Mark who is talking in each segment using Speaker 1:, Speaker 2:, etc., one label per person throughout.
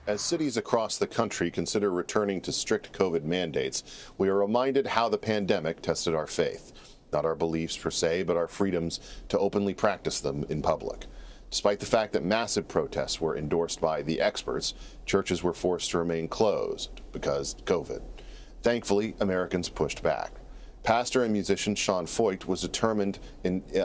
Speaker 1: As cities across the country consider returning to strict COVID mandates, we are reminded how the pandemic tested our faith. Not our beliefs per se, but our freedoms to openly practice them in public. Despite the fact that massive protests were endorsed by the experts, churches were forced to remain closed because COVID. Thankfully, Americans pushed back. Pastor and musician Sean Feucht was determined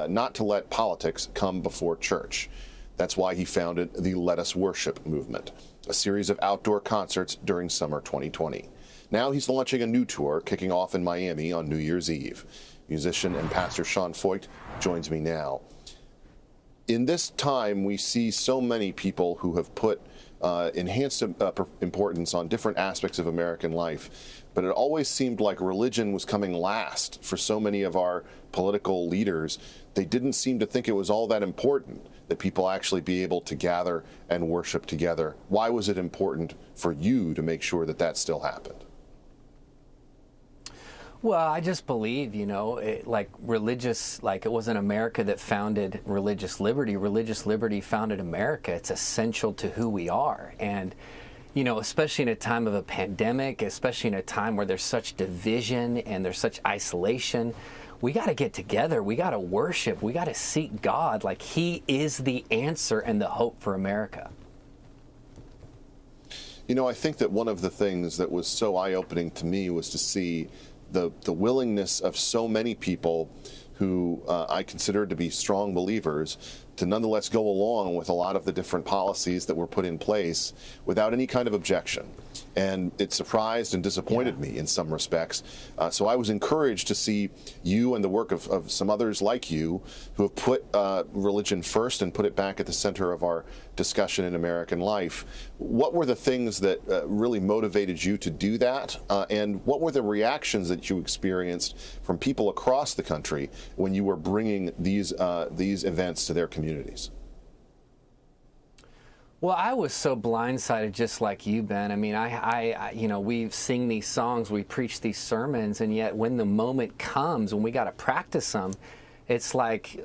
Speaker 1: not to let politics come before church. That's why he founded the Let Us Worship movement, a series of outdoor concerts during summer 2020. Now he's launching a new tour, kicking off in Miami on New Year's Eve. Musician and pastor Sean Feucht joins me now. In this time, we see so many people who have put enhanced importance on different aspects of American life, but it always seemed like religion was coming last for so many of our political leaders. They didn't seem to think it was all that important that people actually be able to gather and worship together. Why was it important for you to make sure that that still happened?
Speaker 2: Well, I just believe, it wasn't America that founded religious liberty. Religious liberty founded America. It's essential to who we are. And, especially in a time of a pandemic, especially in a time where there's such division and there's such isolation, we got to get together. We got to worship. We got to seek God. Like, He is the answer and the hope for America.
Speaker 1: I think that one of the things that was so eye-opening to me was to see the willingness of so many people who I consider to be strong believers to nonetheless go along with a lot of the different policies that were put in place without any kind of objection. And it surprised and disappointed me in some respects. So I was encouraged to see you and the work of some others like you who have put religion first and put it back at the center of our discussion in American life. What were the things that really motivated you to do that? And what were the reactions that you experienced from people across the country when you were bringing these events to their communities?
Speaker 2: Well, I was so blindsided, just like you, Ben. I mean, we sing these songs, we preach these sermons, and yet when the moment comes, when we got to practice them, it's like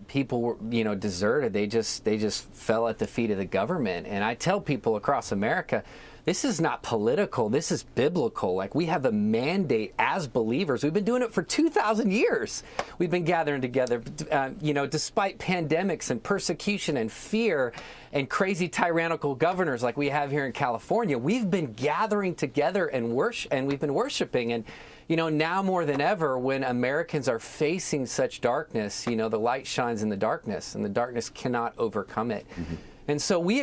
Speaker 2: people were, deserted. They just fell at the feet of the government. And I tell people across America, this is not political. This is biblical. Like, we have a mandate as believers. We've been doing it for 2,000 years. We've been gathering together, despite pandemics and persecution and fear and crazy tyrannical governors like we have here in California. We've been gathering together and we've been worshiping. And, now more than ever, when Americans are facing such darkness, the light shines in the darkness, and the darkness cannot overcome it. Mm-hmm. And so we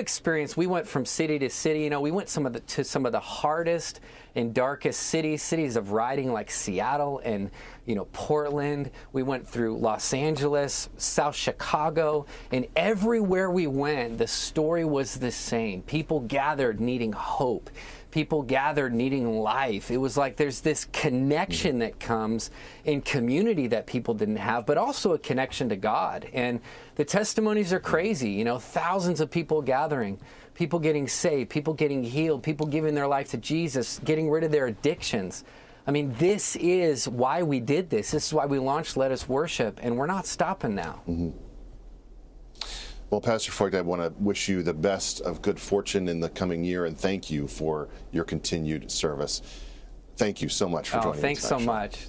Speaker 2: went from city to city. We went to some of the hardest and darkest cities of writing, like Seattle and, Portland. We went through Los Angeles, South Chicago, and everywhere we went, the story was the same. People gathered needing hope. People gathered needing life. It was like there's this connection that comes in community that people didn't have, but also a connection to God. And the testimonies are crazy, thousands of people gathering, people getting saved, people getting healed, people giving their life to Jesus, getting rid of their addictions. I mean, this is why we did this. This is why we launched Let Us Worship, and we're not stopping now.
Speaker 1: Mm-hmm. Well, Pastor Feucht, I want to wish you the best of good fortune in the coming year, and thank you for your continued service. Thank you so much for joining us.
Speaker 2: Thanks so much.